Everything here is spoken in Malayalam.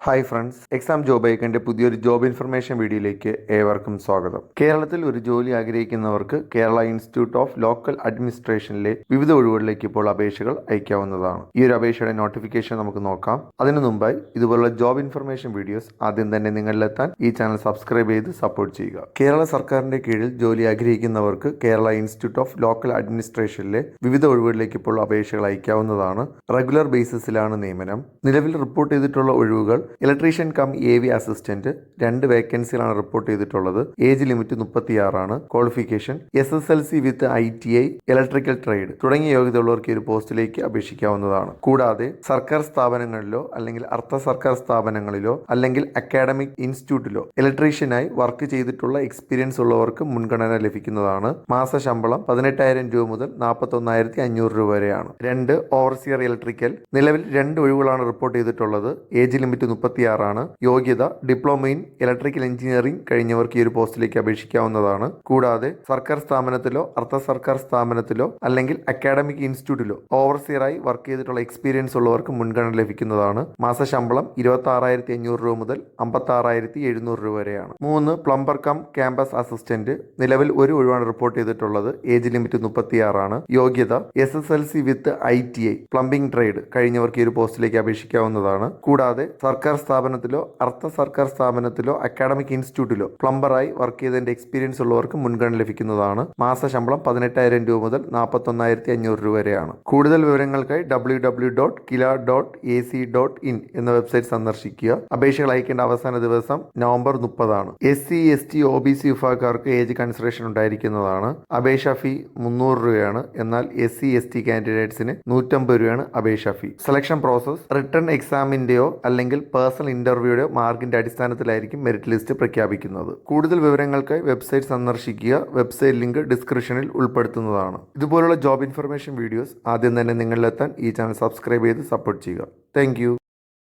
ഹായ് ഫ്രണ്ട്സ്, എക്സാം ജോബ് ഐക്കൻ്റെ പുതിയൊരു ജോബ് ഇൻഫർമേഷൻ വീഡിയോയിലേക്ക് ഏവർക്കും സ്വാഗതം. കേരളത്തിൽ ഒരു ജോലി ആഗ്രഹിക്കുന്നവർക്ക് കേരള ഇൻസ്റ്റിറ്റ്യൂട്ട് ഓഫ് ലോക്കൽ അഡ്മിനിസ്ട്രേഷനിലെ വിവിധ ഒഴിവുകളിലേക്ക് ഇപ്പോൾ അപേക്ഷകൾ അയക്കാവുന്നതാണ്. ഈ ഒരു അപേക്ഷയുടെ നോട്ടിഫിക്കേഷൻ നമുക്ക് നോക്കാം. അതിനു മുമ്പായി ഇതുപോലുള്ള ജോബ് ഇൻഫർമേഷൻ വീഡിയോസ് ആദ്യം തന്നെ നിങ്ങളിലെത്താൻ ഈ ചാനൽ സബ്സ്ക്രൈബ് ചെയ്ത് സപ്പോർട്ട് ചെയ്യുക. കേരള സർക്കാരിന്റെ കീഴിൽ ജോലി ആഗ്രഹിക്കുന്നവർക്ക് കേരള ഇൻസ്റ്റിറ്റ്യൂട്ട് ഓഫ് ലോക്കൽ അഡ്മിനിസ്ട്രേഷനിലെ വിവിധ ഒഴിവുകളിലേക്ക് ഇപ്പോൾ അപേക്ഷകൾ അയക്കാവുന്നതാണ്. റെഗുലർ ബേസിസിലാണ് നിയമനം. നിലവിൽ റിപ്പോർട്ട് ചെയ്തിട്ടുള്ള ഒഴിവുകൾ ഇലക്ട്രീഷ്യൻ കം AV അസിസ്റ്റന്റ് 2 വേക്കൻസികളാണ് റിപ്പോർട്ട് ചെയ്തിട്ടുള്ളത്. Age limit 36 qualification SSLC with ITI electrical trade തുടങ്ങിയ യോഗ്യതയുള്ളവർക്ക് ഈ ഒരു പോസ്റ്റിലേക്ക് അപേക്ഷിക്കാവുന്നതാണ്. കൂടാതെ സർക്കാർ സ്ഥാപനങ്ങളിലോ അല്ലെങ്കിൽ അർദ്ധ സർക്കാർ സ്ഥാപനങ്ങളിലോ അല്ലെങ്കിൽ അക്കാഡമിക് ഇൻസ്റ്റിറ്റ്യൂട്ടിലോ ഇലക്ട്രീഷ്യനായി വർക്ക് ചെയ്തിട്ടുള്ള എക്സ്പീരിയൻസ് ഉള്ളവർക്ക് മുൻഗണന ലഭിക്കുന്നതാണ്. മാസ ശമ്പളം 18,000 രൂപ മുതൽ 41,500 രൂപ വരെയാണ്. 2 ഓവർസിയർ ഇലക്ട്രിക്കൽ നിലവിൽ 2 ഒഴിവുകളാണ് റിപ്പോർട്ട് ചെയ്തിട്ടുള്ളത്. Age limit 36. യോഗ്യത ഡിപ്ലോമ ഇൻ ഇലക്ട്രിക്കൽ എഞ്ചിനീയറിംഗ് കഴിഞ്ഞവർക്ക് ഈ ഒരു പോസ്റ്റിലേക്ക് അപേക്ഷിക്കാവുന്നതാണ്. കൂടാതെ സർക്കാർ സ്ഥാപനത്തിലോ അർദ്ധ സർക്കാർ സ്ഥാപനത്തിലോ അല്ലെങ്കിൽ അക്കാഡമിക് ഇൻസ്റ്റിറ്റ്യൂട്ടിലോ ഓവർസിയറായി വർക്ക് ചെയ്തിട്ടുള്ള എക്സ്പീരിയൻസ് ഉള്ളവർക്ക് മുൻഗണന ലഭിക്കുന്നതാണ്. മാസ ശമ്പളം 26,500 രൂപ മുതൽ 56,700 രൂപ വരെയാണ്. 3 പ്ലംബർ കം ക്യാമ്പസ് അസിസ്റ്റന്റ് നിലവിൽ 1 ഒഴിവാണ് റിപ്പോർട്ട് ചെയ്തിട്ടുള്ളത്. Age limit 36. യോഗ്യത SSLC with ITI plumbing trade കഴിഞ്ഞവർക്ക് ഈ ഒരു പോസ്റ്റിലേക്ക് അപേക്ഷിക്കാവുന്നതാണ്. കൂടാതെ സർക്കാർ സ്ഥാപനത്തിലോ അർദ്ധ സർക്കാർ സ്ഥാപനത്തിലോ അക്കാഡമിക് ഇൻസ്റ്റിറ്റ്യൂട്ടിലോ പ്ലംബറായി വർക്ക് ചെയ്തതിന്റെ എക്സ്പീരിയൻസ് ഉള്ളവർക്ക് മുൻഗണന ലഭിക്കുന്നതാണ്. മാസ ശമ്പളം 18,000 രൂപ മുതൽ 41,500 രൂപ വരെയാണ്. കൂടുതൽ വിവരങ്ങൾക്കായി www.kila.ac.in എന്ന വെബ്സൈറ്റ് സന്ദർശിക്കുക. അപേക്ഷകൾ അയക്കേണ്ട അവസാന ദിവസം നവംബർ 30. SC ST OBC വിഭാഗക്കാർക്ക് ഏജ് കൺസിഡറേഷൻ ഉണ്ടായിരിക്കുന്നതാണ്. അപേക്ഷാ ഫീ 300 രൂപയാണ്. എന്നാൽ SC ST കാൻഡിഡേറ്റ്സിന് 150 രൂപയാണ് അപേക്ഷാ ഫീ. സെലക്ഷൻ പ്രോസസ് റിട്ടൺ എക്സാമിന്റെയോ അല്ലെങ്കിൽ പേഴ്സണൽ ഇന്റർവ്യൂയുടെ മാർക്കിന്റെ അടിസ്ഥാനത്തിലായിരിക്കും മെറിറ്റ് ലിസ്റ്റ് പ്രഖ്യാപിക്കുന്നത്. കൂടുതൽ വിവരങ്ങൾക്കായി വെബ്സൈറ്റ് സന്ദർശിക്കുക. വെബ്സൈറ്റ് ലിങ്ക് ഡിസ്ക്രിപ്ഷനിൽ ഉൾപ്പെടുത്തുന്നതാണ്. ഇതുപോലുള്ള ജോബ് ഇൻഫർമേഷൻ വീഡിയോസ് ആദ്യം തന്നെ നിങ്ങളിലെത്താൻ ഈ ചാനൽ സബ്സ്ക്രൈബ് ചെയ്ത് സപ്പോർട്ട് ചെയ്യുക. താങ്ക്